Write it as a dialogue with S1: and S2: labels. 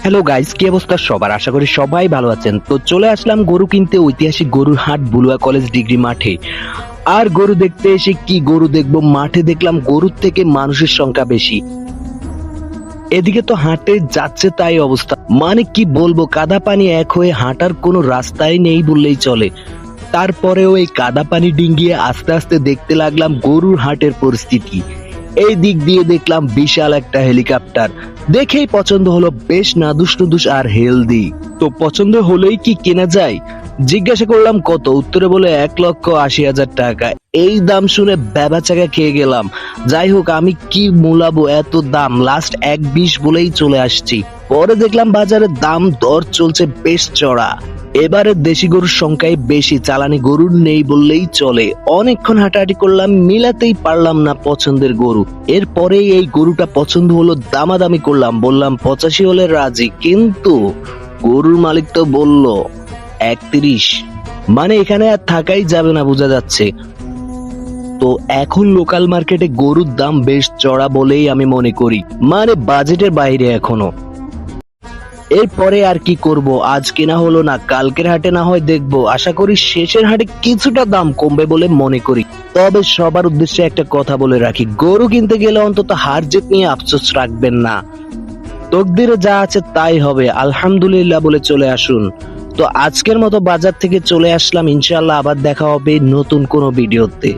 S1: Hello guys, কি অবস্থা সবার? আশা করি সবাই ভালো আছেন। তো চলে আসলাম গরু কিনতে ঐতিহাসিক গরুর হাট বুলুয়া কলেজ ডিগ্রি মাঠে। আর গরু দেখতে এসে কি গরু দেখবো, মাঠে দেখলাম গরুর থেকে মানুষের সংখ্যা বেশি। এদিকে তো হাঁটে যাচ্ছে তাই অবস্থা, মানে কি বলবো, কাদা পানি এক হয়ে হাঁটার কোনো রাস্তাই নেই বললেই চলে। তারপরেও এই কাদা পানি ডিঙ্গিয়ে আস্তে আস্তে দেখতে লাগলাম গরুর হাটের পরিস্থিতি। এই দিক দিয়ে দেখলাম বিশাল একটা হেলিকপ্টার, দেখেই পছন্দ হলো, বেশ নাদুস নুদুস আর হেলদি। তো পছন্দ হলেই কি কেনা যায়? জিজ্ঞাসা করলাম কত, উত্তরে বলে 1,80,000 টাকা। এই দাম শুনে বেবাচাকা খেয়ে গেলাম। যাই হোক, আমি কি মূলাবো এত দাম, লাস্ট 1,20 বলেই চলে আসছি। পরে দেখলাম বাজারে দাম দর চলছে বেশ চড়া। এবারে দেশি গরুর সংখ্যাই বেশি, চালানি গরুর নেই বললেই চলে। অনেকক্ষণ হাঁটাহাঁটি করলাম, মিলাতেই পারলাম না পছন্দের গরু। এরপরে এই গরুটা পছন্দ হলো, দামাদামি করলাম, বললাম 85 হলে রাজি, কিন্তু গরুর মালিক তো বলল 31। মানে এখানে আর থাকাই যাবে না বোঝা যাচ্ছে। তো এখন লোকাল মার্কেটে গরুর দাম বেশ চড়া বলেই আমি মনে করি, মানে বাজেটের বাইরে এখনো। এরপরে আর কি করব, আজ কেনা হলো না, কালকের হাটে না হয় দেখবো। আশা করি শেষের হাটে কিছুটা দাম কমবে বলে মনে করি। তবে সবার উদ্দেশ্যে একটা কথা বলে রাখি, গরু কিনতে গেলে অন্তত হার জিত নিয়ে আফসোস রাখবেন না। তকদিরে যা আছে তাই হবে, আলহামদুলিল্লাহ বলে চলে আসুন। তো আজকের মতো বাজার থেকে চলে আসলাম, ইনশাআল্লাহ আবার দেখা হবে নতুন কোনো ভিডিওতে।